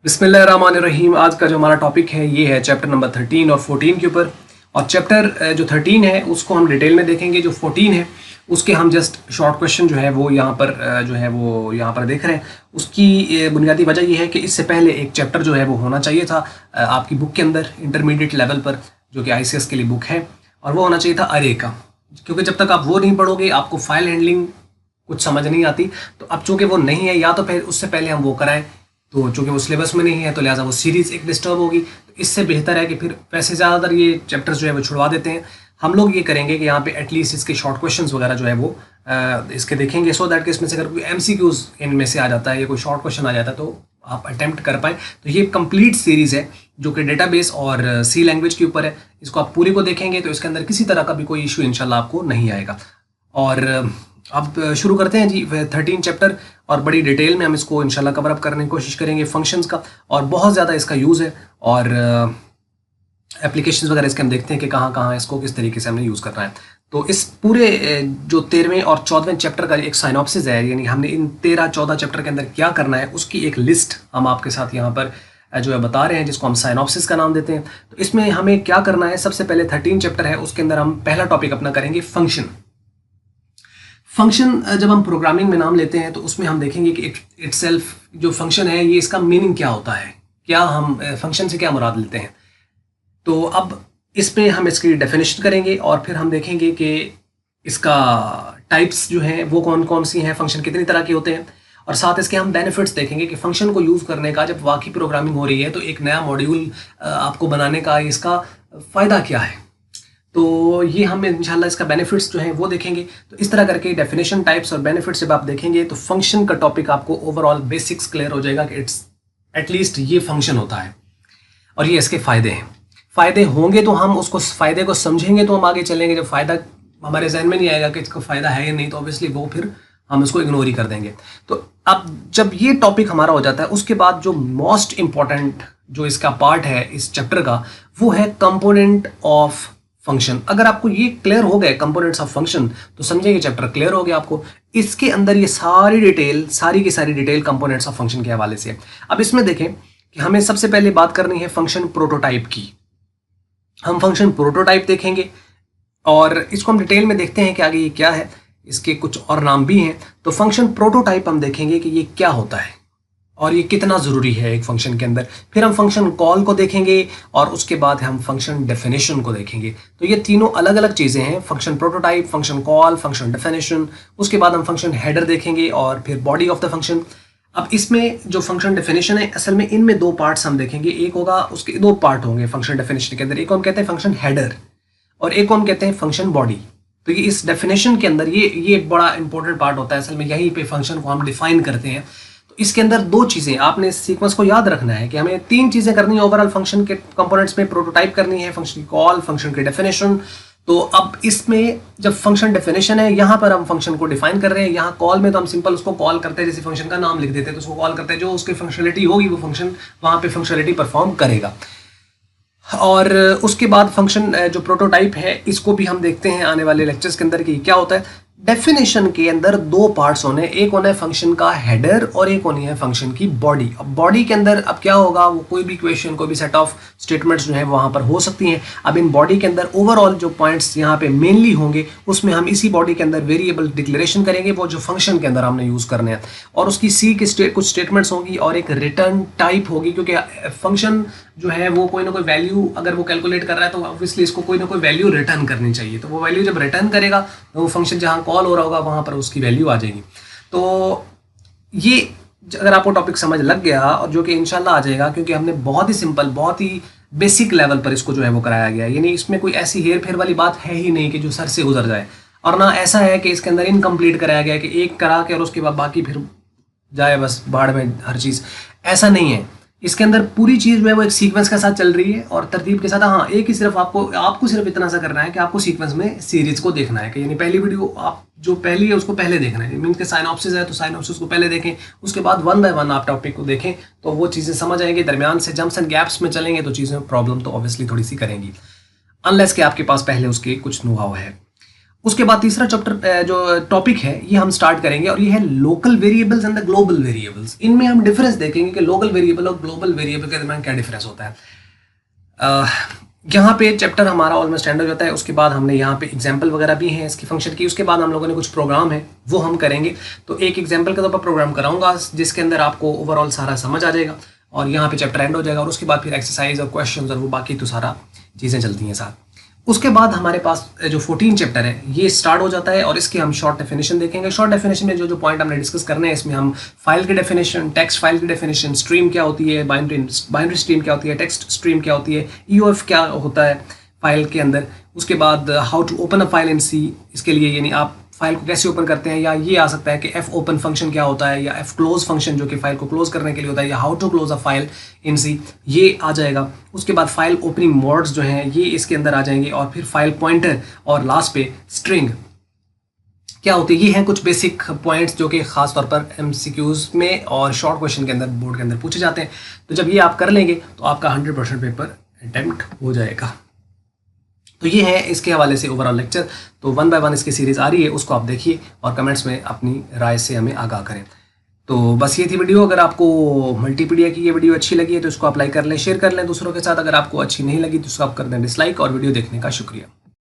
बिस्मिल्लाहिर्रहमानिर्रहीम। आज का जो हमारा टॉपिक है ये है चैप्टर नंबर 13 और 14 के ऊपर। और चैप्टर जो 13 है उसको हम डिटेल में देखेंगे। जो 14 है उसके हम जस्ट शॉर्ट क्वेश्चन जो है वो यहाँ पर देख रहे हैं। उसकी बुनियादी वजह ये है कि इससे पहले एक चैप्टर जो है वो होना चाहिए था आपकी बुक के अंदर इंटरमीडिएट लेवल पर, जो कि ICS के लिए बुक है, और वो होना चाहिए था अरे का। क्योंकि जब तक आप वो नहीं पढ़ोगे आपको फाइल हैंडलिंग कुछ समझ नहीं आती। तो अब चूंकि वो नहीं है, या तो फिर उससे पहले हम वो कराएं, तो चूंकि वो सिलेबस में नहीं है तो लिहाजा वो सीरीज़ एक डिस्टर्ब होगी। तो इससे बेहतर है कि फिर वैसे ज़्यादातर ये चैप्टर्स जो है वो छुड़वा देते हैं। हम लोग ये करेंगे कि यहाँ पे एटलीस्ट इसके शॉर्ट क्वेश्चंस वगैरह जो है वो इसके देखेंगे, सो दैट कि इसमें से अगर कोई MCQs इनमें से आ जाता है या कोई शॉर्ट क्वेश्चन आ जाता है तो आप अटैम्प्ट कर पाएँ। तो ये कंप्लीट सीरीज़ है जो कि डेटाबेस और C लैंग्वेज के ऊपर है। इसको आप पूरी को देखेंगे तो इसके अंदर किसी तरह का भी कोई इशू इंशाल्लाह आपको नहीं आएगा। और अब शुरू करते हैं जी 13 चैप्टर, और बड़ी डिटेल में हम इसको इंशाल्लाह कवर अप करने की कोशिश करेंगे फंक्शंस का। और बहुत ज़्यादा इसका यूज़ है और एप्लीकेशंस वगैरह इसके हम देखते हैं कि कहाँ कहाँ इसको किस तरीके से हमने यूज़ करना है। तो इस पूरे जो 13वें और 14वें चैप्टर का एक साइनॉप्सिस है, यानी हमने इन 13-14 चैप्टर के अंदर क्या करना है उसकी एक लिस्ट हम आपके साथ यहाँ पर जो है बता रहे हैं, जिसको हम साइनॉप्सिस का नाम देते हैं। तो इसमें हमें क्या करना है, सबसे पहले 13 चैप्टर है उसके अंदर हम पहला टॉपिक अपना करेंगे फंक्शन। फंक्शन जब हम प्रोग्रामिंग में नाम लेते हैं तो उसमें हम देखेंगे कि इटसेल्फ जो फंक्शन है ये इसका मीनिंग क्या होता है, क्या हम फंक्शन से क्या मुराद लेते हैं। तो अब इस पे हम इसकी डेफिनेशन करेंगे और फिर हम देखेंगे कि इसका टाइप्स जो हैं वो कौन कौन सी हैं, फंक्शन कितनी तरह के होते हैं, और साथ इसके हम बेनिफिट्स देखेंगे कि फंक्शन को यूज़ करने का जब वाकई प्रोग्रामिंग हो रही है तो एक नया मॉड्यूल आपको बनाने का इसका फ़ायदा क्या है। तो ये हम इंशाल्लाह इसका बेनिफिट्स जो हैं वो देखेंगे। तो इस तरह करके डेफिनेशन, टाइप्स और बेनिफिट्स जब आप देखेंगे तो फंक्शन का टॉपिक आपको ओवरऑल बेसिक्स क्लियर हो जाएगा कि इट्स एटलीस्ट ये फंक्शन होता है और ये इसके फ़ायदे हैं। फ़ायदे होंगे तो हम उसको फ़ायदे को समझेंगे तो हम आगे चलेंगे। जब फ़ायदा हमारे जहन में नहीं आएगा कि इसको फ़ायदा है या नहीं तो ऑब्वियसली वो फिर हम इसको इग्नोर ही कर देंगे। तो अब जब ये टॉपिक हमारा हो जाता है उसके बाद जो मोस्ट इम्पॉर्टेंट जो इसका पार्ट है इस चैप्टर का वो है कंपोनेंट ऑफ फंक्शन। अगर आपको ये क्लियर हो गए कंपोनेंट्स ऑफ फंक्शन तो समझिए कि चैप्टर क्लियर हो गया आपको। इसके अंदर ये सारी की सारी डिटेल कंपोनेंट्स ऑफ फंक्शन के हवाले से है। अब इसमें देखें कि हमें सबसे पहले बात करनी है फंक्शन प्रोटोटाइप की। हम फंक्शन प्रोटोटाइप देखेंगे और इसको हम डिटेल में देखते हैं कि आगे ये क्या है, इसके कुछ और नाम भी हैं। तो फंक्शन प्रोटोटाइप हम देखेंगे कि ये क्या होता है और ये कितना ज़रूरी है एक फंक्शन के अंदर। फिर हम फंक्शन कॉल को देखेंगे और उसके बाद हम फंक्शन डेफिनेशन को देखेंगे। तो ये तीनों अलग अलग चीज़ें हैं, function prototype, function call, function definition. उसके बाद हम फंक्शन हेडर देखेंगे और फिर बॉडी ऑफ द फंक्शन। अब इसमें जो फंक्शन डेफिनेशन है असल में इनमें दो पार्ट्स हम देखेंगे। एक होगा, उसके दो पार्ट होंगे फंक्शन डेफिनेशन के अंदर। एक हम कहते हैं फंक्शन हेडर और एक हम कहते हैं फंक्शन बॉडी। तो ये इस डेफिनेशन के अंदर ये एक बड़ा इंपॉर्टेंट पार्ट होता है। असल में यहीं पे फंक्शन को हम डिफाइन करते हैं। तो इसके अंदर दो चीज़ें आपने इस सीक्वेंस को याद रखना है कि हमें तीन चीज़ें करनी है ओवरऑल फंक्शन के कंपोनेंट्स में। प्रोटोटाइप करनी है, फंक्शन की कॉल, फंक्शन की डेफिनेशन। तो अब इसमें जब फंक्शन डेफिनेशन है यहाँ पर हम फंक्शन को डिफाइन कर रहे हैं। यहाँ कॉल में तो हम सिंपल उसको कॉल करते हैं, जैसे फंक्शन का नाम लिख देते हैं तो उसको कॉल करते हैं। जो उसकी फंक्शनलिटी होगी वो फंक्शन वहाँ पे फंक्शनलिटी परफॉर्म करेगा। और उसके बाद फंक्शन जो प्रोटोटाइप है इसको भी हम देखते हैं आने वाले लेक्चर्स के अंदर कि क्या होता है। डेफिनेशन के अंदर दो पार्ट्स होने, एक होना है फंक्शन का हेडर और एक होनी है फंक्शन की बॉडी। अब बॉडी के अंदर अब क्या होगा, वो कोई भी इक्वेशन, कोई भी सेट ऑफ स्टेटमेंट्स जो है वहाँ पर हो सकती हैं। अब इन बॉडी के अंदर ओवरऑल जो पॉइंट्स यहाँ पे मेनली होंगे उसमें हम इसी बॉडी के अंदर वेरिएबल डिक्लेरेशन करेंगे, वो जो फंक्शन के अंदर हमने यूज़ करने हैं। और उसकी सी की कुछ स्टेटमेंट्स होंगी और एक रिटर्न टाइप होगी, क्योंकि फंक्शन जो है वो कोई ना कोई वैल्यू अगर वो कैलकुलेट कर रहा है तो ऑब्वियसली इसको कोई ना कोई वैल्यू रिटर्न करनी चाहिए। तो वो वैल्यू जब रिटर्न करेगा तो वो फंक्शन जहाँ कॉल हो रहा होगा वहाँ पर उसकी वैल्यू आ जाएगी। तो ये अगर आपको टॉपिक समझ लग गया, और जो कि इंशाल्लाह आ जाएगा क्योंकि हमने बहुत ही सिंपल, बहुत ही बेसिक लेवल पर इसको जो है वो कराया गया है। यानी इसमें कोई ऐसी हेर फेर वाली बात है ही नहीं कि जो सर से गुजर जाए, और ना ऐसा है कि इसके अंदर इनकम्प्लीट कराया गया है कि एक करा के और उसके बाद बाकी फिर जाए बस बाढ़ में हर चीज़। ऐसा नहीं है। इसके अंदर पूरी चीज़ जो है वो एक सीक्वेंस के साथ चल रही है और तरतीब के साथ। हाँ, एक ही सिर्फ आपको सिर्फ इतना सा करना है कि आपको सीक्वेंस में सीरीज को देखना है कि यानी पहली वीडियो आप जो पहली है उसको पहले देखना है। मीन्स के साइनॉप्सिस है तो साइनॉप्सिस को पहले देखें, उसके बाद वन बाय वन आप टॉपिक को देखें तो वो चीज़ें समझ आएंगी। दरमियान से जम्प्स एंड गैप्स में चलेंगे तो चीज़ें प्रॉब्लम तो ऑब्वियसली थोड़ी सी करेंगी, अनलेस कि आपके पास पहले उसके कुछ नो हाउ है। उसके बाद तीसरा चैप्टर जो टॉपिक है ये हम स्टार्ट करेंगे और ये है local variables and the global variables. इनमें हम डिफरेंस देखेंगे कि लोकल वेरिएबल और ग्लोबल वेरिएबल के दरमियान क्या डिफरेंस होता है। यहाँ पे चैप्टर हमारा ऑलमोस्ट एंड हो जाता है। उसके बाद हमने यहाँ पे एग्जाम्पल वगैरह भी हैं इसकी फंक्शन की। उसके बाद हम लोगों ने कुछ प्रोग्राम है वो हम करेंगे। तो एक एग्जाम्पल के तौर पर प्रोग्राम कराऊंगा जिसके अंदर आपको ओवरऑल सारा समझ आ जाएगा और यहाँ पे चैप्टर एंड हो जाएगा। और उसके बाद फिर एक्सरसाइज और क्वेश्चन और वो बाकी तो सारा चीज़ें चलती हैं साथ। उसके बाद हमारे पास जो 14 चैप्टर है ये स्टार्ट हो जाता है और इसके हम शॉर्ट डेफिनेशन देखेंगे। शॉर्ट डेफिनेशन में जो पॉइंट हमने डिस्कस करने हैं इसमें हम फाइल की डेफिनेशन, टेक्स्ट फाइल की डेफिनेशन, स्ट्रीम क्या होती है, बाइनरी स्ट्रीम क्या होती है, टेक्स्ट स्ट्रीम क्या होती है, ईओएफ क्या होता है फाइल के अंदर। उसके बाद how to open a file in C, इसके लिए यानी आप फाइल को कैसे ओपन करते हैं, या ये आ सकता है कि एफ ओपन फंक्शन क्या होता है, या एफ क्लोज फंक्शन जो कि फाइल को क्लोज करने के लिए होता है, या how to close a file in C, ये आ जाएगा। उसके बाद फाइल ओपनिंग मोड्स जो हैं ये इसके अंदर आ जाएंगे और फिर फाइल पॉइंटर और लास्ट पे स्ट्रिंग क्या होती है। ये हैं कुछ बेसिक पॉइंट्स जो कि खास तौर पर एमसीक्यूज में और शॉर्ट क्वेश्चन के अंदर बोर्ड के अंदर पूछे जाते हैं। तो जब ये आप कर लेंगे तो आपका 100% पेपर अटेम्प्ट हो जाएगा। तो ये है इसके हवाले से ओवरऑल लेक्चर। तो 1 बाय 1 इसकी सीरीज़ आ रही है, उसको आप देखिए और कमेंट्स में अपनी राय से हमें आगाह करें। तो बस ये थी वीडियो। अगर आपको मल्टीपीडिया की ये वीडियो अच्छी लगी है तो इसको आप लाइक कर लें, शेयर कर लें दूसरों के साथ। अगर आपको अच्छी नहीं लगी तो उसको आप कर दें डिसलाइक। और वीडियो देखने का शुक्रिया।